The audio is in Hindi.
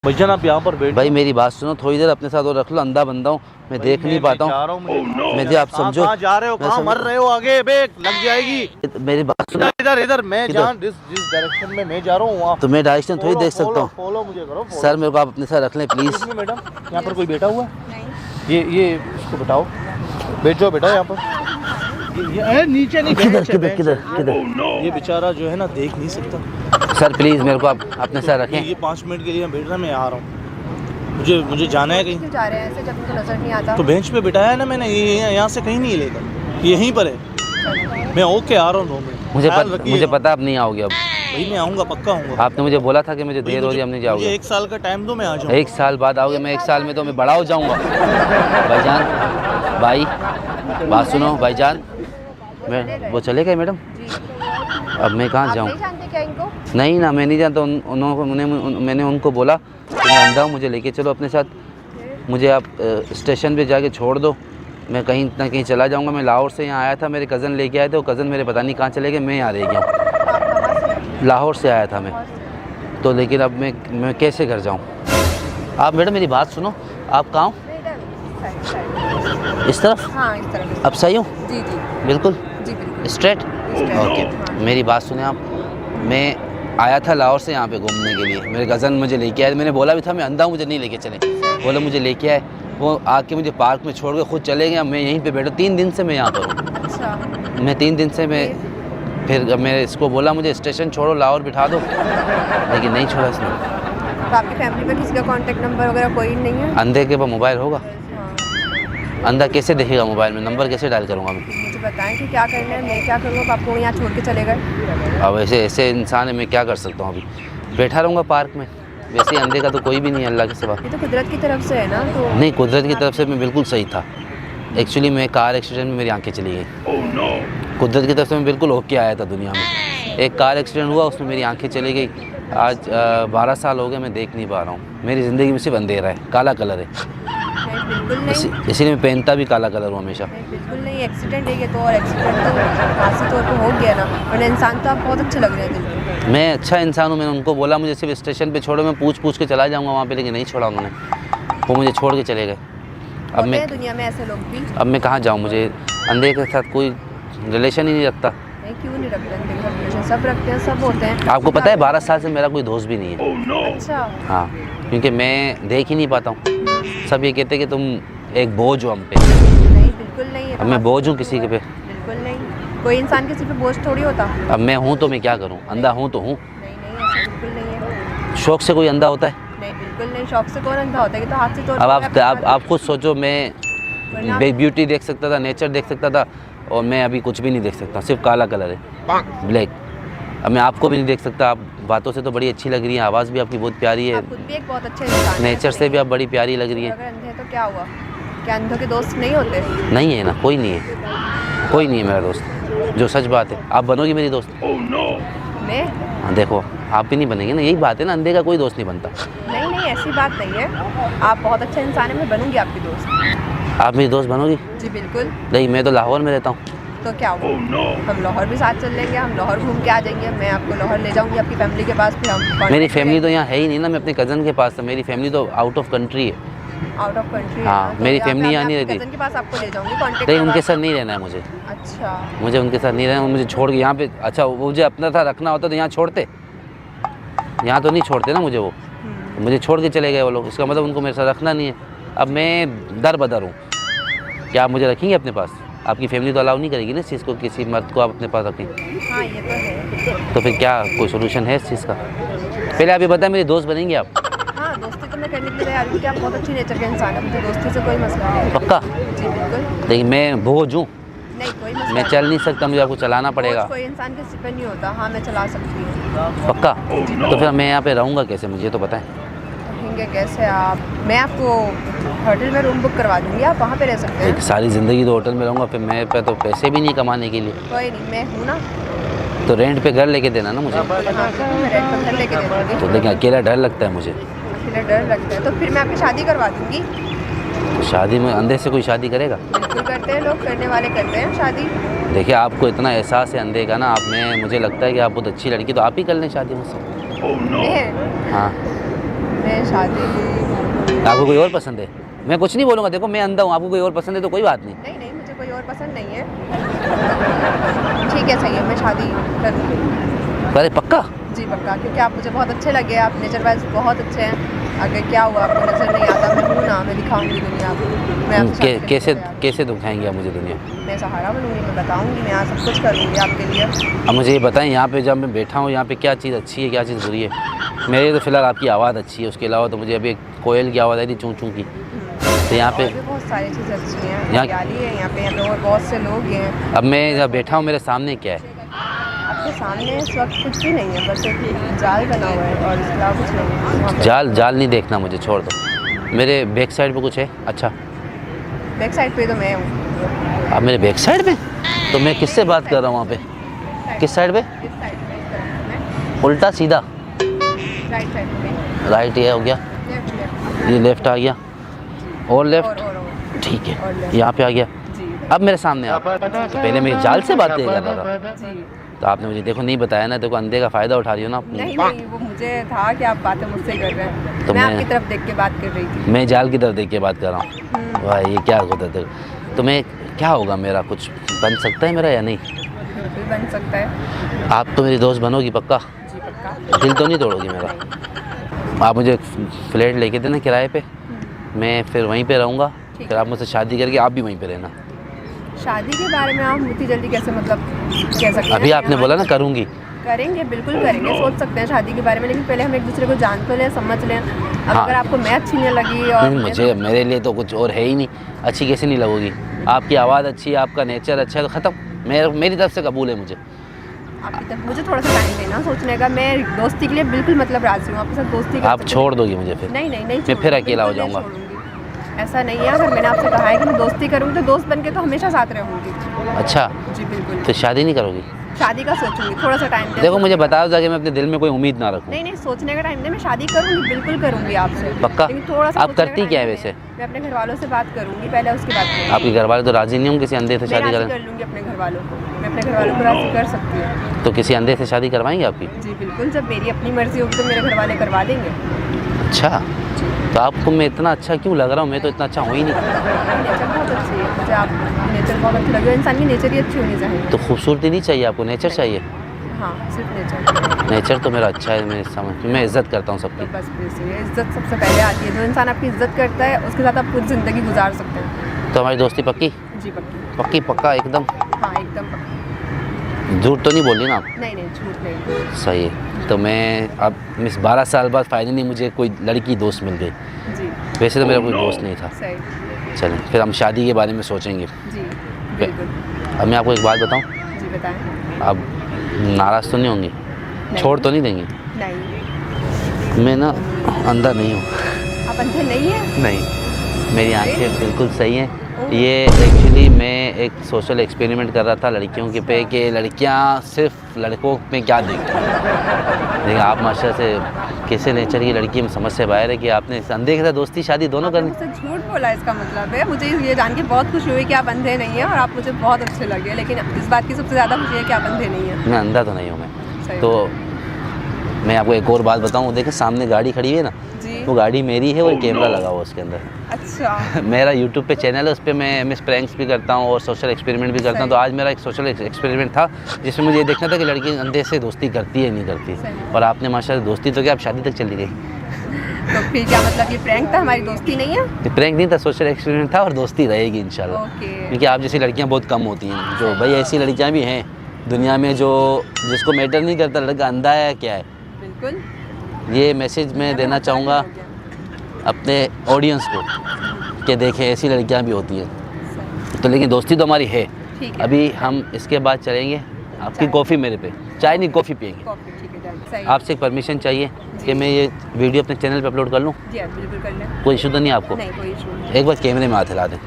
भाईजान आप यहाँ पर बैठ। भाई मेरी बात सुनो, थोड़ी देर अपने साथ और रख लो, अंधा बंदा हूँ मैं, देख नहीं पाता हूँ। मुझे आप समझो। कहाँ जा रहे हो, कहाँ मर रहे हो, आगे बेक लग जाएगी। मेरी बात सुनो, इधर इधर मैं जहाँ जिस डायरेक्शन में मैं जा रहा हूँ तो मैं डायरेक्शन थोड़ी देख सकता हूँ। फॉलो मुझे करो। सर मेरे को आप अपने साथ रख लें प्लीज। मैडम यहाँ पर कोई बैठा हुआ है? ये इसको बैठाओ, बैठ जाओ बेटा यहाँ पर। ये नीचे नहीं, किधर? ये बेचारा जो है ना देख नहीं सकता। सर प्लीज मेरे को आप अपने साथ रखें। ये 5 मिनट के लिए बैठ रहा, मैं आ रहा हूँ। मुझे जाना है कहीं। क्यों जा रहे हैं ऐसे जब उनको नजर नहीं आता? तो बेंच पे बिठाया है ना मैंने, ये यहाँ से कहीं नहीं लेगा, यहीं पर है। मैं ओके आ रहा हूँ 2 मिनट। मुझे पता आप नहीं आओगे अब। भाई मैं आऊँगा, पक्का आऊँगा। आपने मुझे बोला था कि मुझे देर हो रही है, हम नहीं जाओगे। 1 साल का टाइम दो, मैं आ जाऊँगा। 1 साल बाद आओगे? मैं 1 साल में तो मैं बड़ा हो जाऊँगा। भाईजान, भाई बात सुनो भाईजान, मैं वो चले गए मैडम। अब मैं कहाँ जाऊँ? नहीं जानते क्या इनको? नहीं ना, मैं नहीं जानता। मैंने उनको बोला कि मैं अंधा हूँ, मुझे लेके चलो अपने साथ। मुझे आप स्टेशन पे जाके छोड़ दो, मैं कहीं ना कहीं चला जाऊँगा। मैं लाहौर से यहाँ आया था, मेरे कज़न लेके आए थे, वो कज़न मेरे पता नहीं कहाँ चले गए, मैं यहाँ रह गया हूँ। लाहौर से आया था मैं तो, लेकिन अब मैं कैसे घर जाऊँ? आप मैडम मेरी बात सुनो, आप कहाँ हो? इस तरफ? हाँ इस तरफ। अब सही हो? जी जी बिल्कुल जी बिल्कुल स्ट्रेट? ओके। मेरी बात सुने आप, मैं आया था लाहौर से यहाँ पे घूमने के लिए, मेरे कज़न मुझे लेके आए। मैंने बोला भी था मैं अंधा हूँ, मुझे नहीं लेके चले, बोले मुझे लेके आए। वो आके मुझे पार्क में छोड़ के खुद चले गए। मैं यहीं पे बैठा 3 दिन से, मैं यहाँ पर हूँ। अच्छा। मैं 3 दिन से मैं फिर मैं इसको बोला मुझे स्टेशन छोड़ो, लाहौर बिठा दो, लेकिन नहीं छोड़ा इसने। तो आपकी फैमिली में किसी का कांटेक्ट नंबर वगैरह कोई नहीं है? अंधे के पास मोबाइल होगा? हाँ। अंधा कैसे देखेगा मोबाइल में? नंबर कैसे डायल करूँगा मैं? मुझे बताएं कि क्या करना है, मैं क्या करूँ? अब आपको यहाँ छोड़ के चले गए। अब ऐसे इंसान है, मैं क्या कर सकता हूँ? अभी बैठा रहूँगा पार्क में। वैसे ही अंधे का तो कोई भी नहीं है अल्लाह के सिवा। ये तो कुदरत की तरफ से है ना। तो नहीं, कुदरत की तरफ से मैं बिल्कुल सही था। एक्चुअली मैं कार एक्सीडेंट में मेरी आंखें चली गई। कुदरत की तरफ से मैं बिल्कुल होके आया था दुनिया में। एक कार एक्सीडेंट हुआ, उसमें मेरी आंखें चली गई। आज 12 साल हो गए, मैं देख नहीं पा रहा हूँ। मेरी ज़िंदगी में सिर्फ अंधेरा है, काला कलर है। नहीं बिल्कुल नहीं। इसीलिए मैं पहनता भी काला कलर हूँ हमेशा। नहीं बिल्कुल नहीं, एक्सीडेंट है ये तो, और एक्सीडेंट तो खासी तौर पे हो गया ना, वरना इंसान तो आप बहुत अच्छे लग रहे हैं दिल में। मैं अच्छा इंसान हूँ। मैंने उनको बोला मुझे सिर्फ स्टेशन पे छोड़ो, मैं पूछ के चला जाऊँगा वहाँ पे, लेकिन नहीं छोड़ा उन्होंने। वो मुझे छोड़ के चले गए। अब मैं दुनिया में ऐसे लोग भी। अब मैं कहाँ जाऊँ? मुझे अंधे के साथ कोई रिलेशन ही नहीं रखता। नहीं क्यों नहीं रखते हैं? सब रखते हैं, सब होते हैं। आपको पता है 12 साल से मेरा कोई दोस्त भी नहीं है। अच्छा। हाँ, क्योंकि मैं देख ही नहीं पाता हूँ। सब ये कहते हैं कि तुम एक बोझ हो हम पे। नहीं बिल्कुल नहीं है। अब मैं बोझ हूँ किसी के पे? बिल्कुल नहीं, कोई इंसान किसी पे बोझ थोड़ी होता। अब मैं हूँ तो मैं क्या करूँ? अंधा हूँ तो हूँ। नहीं नहीं ऐसा बिल्कुल नहीं है। शौक से कोई अंधा होता है? नहीं बिल्कुल नहीं, शौक से कौन अंधा होता है? कि तो हाथ से तोड़। अब आप खुद सोचो, मैं ब्यूटी देख सकता था, नेचर देख सकता था, और मैं अभी कुछ भी नहीं देख सकता, सिर्फ काला कलर है, ब्लैक। अब मैं आपको भी नहीं देख सकता। आप बातों से तो बड़ी अच्छी लग रही है, आवाज़ भी आपकी बहुत प्यारी है, आप खुद भी एक बहुत अच्छे इंसान हैं। नेचर से भी आप बड़ी प्यारी लग रही है। अगर अंधे तो क्या हुआ? क्या अंधों के दोस्त नहीं होते? नहीं है ना, कोई नहीं है, कोई नहीं है मेरा दोस्त, जो सच बात है। आप बनोगी मेरी दोस्त? मैं? हाँ देखो, आप भी नहीं बनेंगे ना, यही बात है ना, अंधे का कोई दोस्त नहीं बनता। नहीं नहीं ऐसी बात नहीं है, आप बहुत अच्छा इंसान है, मैं बनूंगी आपकी दोस्त। आप मेरी दोस्त बनोगी? जी बिल्कुल। नहीं, मैं तो लाहौर में रहता हूँ। तो क्या हुआ? हम लाहौर भी साथ चल लेंगे, हम लाहौर घूम के आ जाएंगे, मैं आपको लाहौर ले जाऊंगी आपकी फैमिली के पास। फिर हम मेरी फैमिली तो यहाँ है ही नहीं ना, मैं अपने कज़न के पास था। मेरी फैमिली तो आउट ऑफ कंट्री है। Out of country? हाँ, मेरी फैमिली यहाँ नहीं रहती। कज़न के पास आपको ले जाऊंगी, कांटेक्ट। नहीं, उनके साथ नहीं रहना है मुझे। अच्छा। मुझे उनके साथ नहीं रहना, मुझे छोड़ के यहाँ पे। अच्छा, वो मुझे अपना था रखना होता तो यहाँ छोड़ते, यहाँ तो नहीं छोड़ते ना मुझे। वो मुझे छोड़ के चले गए वो लोग, इसका मतलब उनको मेरे साथ रखना नहीं है। अब मैं दर बदर हूँ। क्या आप मुझे रखेंगे अपने पास? आपकी फैमिली तो अलाउ नहीं करेगी ना इस चीज़ को, किसी मर्द को आप अपने पास रखें। हाँ ये तो है। तो फिर क्या कोई सोल्यूशन है इस चीज़ का? पहले आप ये बताएं, मेरी दोस्त बनेंगी आप? हाँ दोस्ती तो मैं करने के लिए तैयार हूँ, आप बहुत अच्छी नेचर के इंसान है, मुझे दोस्ती से कोई मसला नहीं। पक्का? जी बिल्कुल। लेकिन मैं बोझ हूँ, नहीं कोई मसला मैं चल नहीं सकता, मुझे आपको चलाना पड़ेगा। कोई इंसान किसी पे नहीं होता। हाँ मैं चला सकती हूँ। पक्का? तो फिर मैं यहाँ पे रहूँगा कैसे, मुझे तो बताएं। रहेंगे कैसे आप? मैं आपको होटल में रूम बुक करवा दूँगी, आप वहाँ पे रह सकते हैं। सारी ज़िंदगी तो होटल में रहूँगा, फिर मेरे पे तो पैसे भी नहीं कमाने के लिए। कोई नहीं, मैं हूँ ना। तो रेंट पे घर लेके देना ना मुझे। हाँ, मैं रेंट पर घर लेके दे दूँगी। तो लेकिन अकेला डर लगता है मुझे। अकेला डर लगता है तो फिर मैं आपकी शादी करवा दूँगी। तो शादी में अंधे से कोई शादी करेगा? बिल्कुल करते हैं लोग, करने वाले करते हैं शादी। देखिए, आपको इतना एहसास है अंधे का ना, आप में मुझे लगता है कि आप बहुत अच्छी लड़की, तो आप ही कर लें शादी मुझसे। मैं? हाँ, मैं शादी आपको कोई और पसंद है? मैं कुछ नहीं बोलूँगा, देखो मैं अंधा हूँ, आपको कोई और पसंद है तो कोई बात नहीं। नहीं नहीं, मुझे कोई और पसंद नहीं है। ठीक है, सही है, मैं शादी करूँगी। अरे पक्का? जी पक्का, क्योंकि आप मुझे बहुत अच्छे लगे, आप नेचर वाइज बहुत अच्छे हैं। अगर क्या हुआ आपको नज़र नहीं आता, मैं हूँ ना, मैं दिखाऊंगी दुनिया को। मैं आपसे शादी करने कैसे को तैयार हूँ। कैसे दिखाएंगे आप मुझे दुनिया? मैं सहारा बनूंगी, मैं बताऊंगी, मैं यहाँ सब कुछ करूँगी आपके लिए। अब मुझे ये बताएं, यहाँ पे जब मैं बैठा हूँ यहाँ पे क्या चीज़ अच्छी है क्या चीज़ बुरी है? मेरे तो फ़िलहाल आपकी आवाज़ अच्छी है, उसके अलावा तो मुझे अभी एक कोयल की आवाज़ आई थी चूँ चूँ की। तो यहाँ पे और भी बहुत सारी चीज़ें अच्छी हैं, यहाँ- हरियाली है यहाँ पे और बहुत से लोग हैं। अब मैं जब बैठा हूँ मेरे सामने क्या है? आपके सामने इस वक्त कुछ भी नहीं है, बस एक जाल बना हुआ है और इसके अलावा कुछ नहीं है वहाँ पे। जाल नहीं देखना मुझे, छोड़ दो। मेरे बैक साइड पे कुछ है? अच्छा, बैक साइड पे तो मैं हूँ। आप मेरे बैक साइड पे? तो मैं किससे बात कर रहा हूँ वहाँ पे? किस साइड पे? इस साइड पे, इस तरफ में, उल्टा सीधा? राइट साइड में, राइट ये हो गया, लेफ्ट लेफ्ट ये लेफ़्ट आ गया और लेफ़्ट, और ठीक और है, left। यहाँ पे आ गया। जी अब मेरे सामने आप, तो पहले मेरी जाल से बात कर रहा था, जी। तो आपने मुझे देखो नहीं बताया ना, देखो अंधे का फ़ायदा उठा रही हो ना आप। नहीं नहीं, वो मुझे था कि आप बातें मुझसे कर रहे हैं, तो मैं मैं- आपकी तरफ देख के बात कर रही थी। मैं जाल की तरफ देख के बात कर रहा हूँ। वाह, ये क्या होता है? तो मैं क्या होगा मेरा, कुछ बन सकता है मेरा या नहीं? बिल्कुल बन सकता है। आप तो मेरी दोस्त बनोगी पक्का? जी पक्का। दिल तो नहीं तोड़ोगी मेरा? आप मुझे फ्लैट लेके देना किराए पे, मैं फिर वहीं पे रहूँगा, ठीक फिर आप मुझसे शादी करके आप भी वहीं पे रहना। शादी के बारे में आप इतनी जल्दी कैसे मतलब कह सकते हैं? अभी आपने बोला ना करूँगी, करेंगे, बिल्कुल करेंगे, सोच सकते हैं शादी के बारे में, लेकिन पहले हम एक दूसरे को जान तो लें, समझ लें। अब हाँ। अगर आपको मैं अच्छी नहीं लगी और नहीं मुझे, मेरे लिए तो कुछ और है ही नहीं, अच्छी कैसे नहीं लगोगी? आपकी आवाज़ अच्छी है, आपका नेचर अच्छा है, तो ख़त्म, मेरी तरफ से कबूल है मुझे। आपकी तरफ मुझे थोड़ा सा टाइम देना सोचने का। मैं दोस्ती के लिए बिल्कुल मतलब राजी हूँ, आपके साथ दोस्ती कर आप सकते हैं। छोड़ दोगी मुझे फिर? नहीं नहीं नहीं, मैं फिर छोड़ूंगी, अकेला हो बिल्कुल नहीं जाऊंगा। छोड़ूंगी। ऐसा नहीं है, अगर मैंने आपसे कहा है कि मैं दोस्ती करूँगी तो दोस्त बन के तो हमेशा साथ रहूँगी। अच्छा, जी बिल्कुल। तो शादी नहीं करोगी? शादी का सोचूंगी, थोड़ा सा टाइम दे। देखो मुझे बता दो ताकि मैं अपने दिल में कोई उम्मीद ना रखूँ। नहीं नहीं, सोचने का टाइम दे, मैं शादी करूँगी, बिल्कुल करूँगी आपसे। पक्का? लेकिन थोड़ा सा आप सोचने का करती टाइम क्या है दे। वैसे? मैं अपने घर वालों से बात करूँगी पहले, उसके बाद करूँगी। आपके घर वाले तो राज़ी नहीं होंगे किसी अंधे से मैं शादी राज़ी करें? कर लूँगी अपने घर वालों को, मैं अपने घर वालों को राज़ी कर सकती हूँ। तो किसी अंधे से शादी करवाएंगे आपकी? जी बिल्कुल, जब मेरी अपनी मर्ज़ी होगी तो मेरे घर वाले करवा देंगे। अच्छा, तो आपको मैं इतना अच्छा क्यों लग रहा हूँ? मैं तो इतना अच्छा हूँ ही नहीं। नेचर बहुत अच्छी है मुझे, आप नेचर बहुत अच्छी लगे, इंसान की नेचर ही अच्छी होनी चाहिए। तो खूबसूरती नहीं चाहिए आपको, नेचर चाहिए? हाँ, सिर्फ नेचर। नेचर तो मेरा अच्छा है, मैं इज़्ज़त करता हूँ तो सबकी। बस फिर से इज़्ज़त सबसे पहले आती है। जो इंसान आपकी इज़्ज़त करता है उसके साथ आप पूरी ज़िंदगी गुजार सकते हैं। तो हमारी दोस्ती पक्की? जी पक्की। पक्की पक्का एकदम? हाँ एकदम पक्की। झूठ तो नहीं बोल रही ना आप? नहीं नहीं, झूठ नहीं। सही है। तो मैं अब मिस 12 साल बाद फाइनली मुझे कोई लड़की दोस्त मिल गई। जी वैसे तो मेरा कोई दोस्त नहीं था। सही। चलें फिर हम शादी के बारे में सोचेंगे। जी बिल्कुल। अब मैं आपको एक बात बताऊं, जी बताएं। आप नाराज़ तो नहीं होंगी? छोड़ तो नहीं देंगी? नहीं, मैं ना अंधा नहीं हूँ। आप अंधे नहीं हैं? नहीं, मेरी आंखें बिल्कुल सही हैं। ये एक्चुअली मैं एक सोशल एक्सपेरिमेंट कर रहा था लड़कियों के पे कि लड़कियां सिर्फ लड़कों में क्या देखती हैं। लेकिन आप माशाल्लाह से कैसे नेचर की लड़की में समझ से बाहर है कि आपने अंधे के साथ दोस्ती शादी दोनों आपने करनी। मुझसे झूठ बोला, इसका मतलब है। मुझे ये जान के बहुत खुशी हुई कि आप अंधे नहीं हैं और आप मुझे बहुत अच्छे लगे, लेकिन इस बात की सबसे ज़्यादा खुशी है कि आप अंधे नहीं हैं। मैं अंधा तो नहीं हूँ मैं। सही। तो मैं आपको एक और बात बताऊँ, देखें सामने गाड़ी खड़ी है ना, जी। वो गाड़ी मेरी है और कैमरा लगा हुआ उसके अंदर। अच्छा। मेरा यूट्यूब पे चैनल है, उस पर मैं मिस प्रैंक्स भी करता हूँ और सोशल एक्सपेरिमेंट भी करता हूँ। तो आज मेरा एक सोशल एक्सपेरिमेंट था जिसमें मुझे ये देखना था कि लड़की अंधे से दोस्ती करती है नहीं करती। सही। और आपने माशाल्लाह दोस्ती तो क्या, आप शादी तक चली गई। तो फिर क्या मतलब, ये प्रैंक था, हमारी दोस्ती नहीं है? ये प्रैंक नहीं था, सोशल एक्सपेरिमेंट था और दोस्ती रहेगी इंशाल्लाह। ओके। क्योंकि आप जैसी लड़कियाँ बहुत कम होती हैं, जो भाई ऐसी लड़कियाँ भी हैं दुनिया में जो जिसको मैटर नहीं करता लड़का अंधा है क्या है। बिल्कुल। ये मैसेज मैं देना चाहूँगा अपने ऑडियंस को कि देखें ऐसी लड़कियाँ भी होती हैं। तो लेकिन दोस्ती तो हमारी है। ठीक है। अभी हम इसके बाद चलेंगे, आपकी कॉफ़ी मेरे पे, चाय नहीं कॉफ़ी पियेंगे। कॉफी, ठीक है, डन। सही। आपसे एक परमिशन चाहिए कि मैं ये वीडियो अपने चैनल पे अपलोड कर लूँ? जी आप बिल्कुल कर लें। कोई इशू तो नहीं आपको? नहीं, कोई इशू नहीं। एक बार कैमरे में हाथ हिला दें।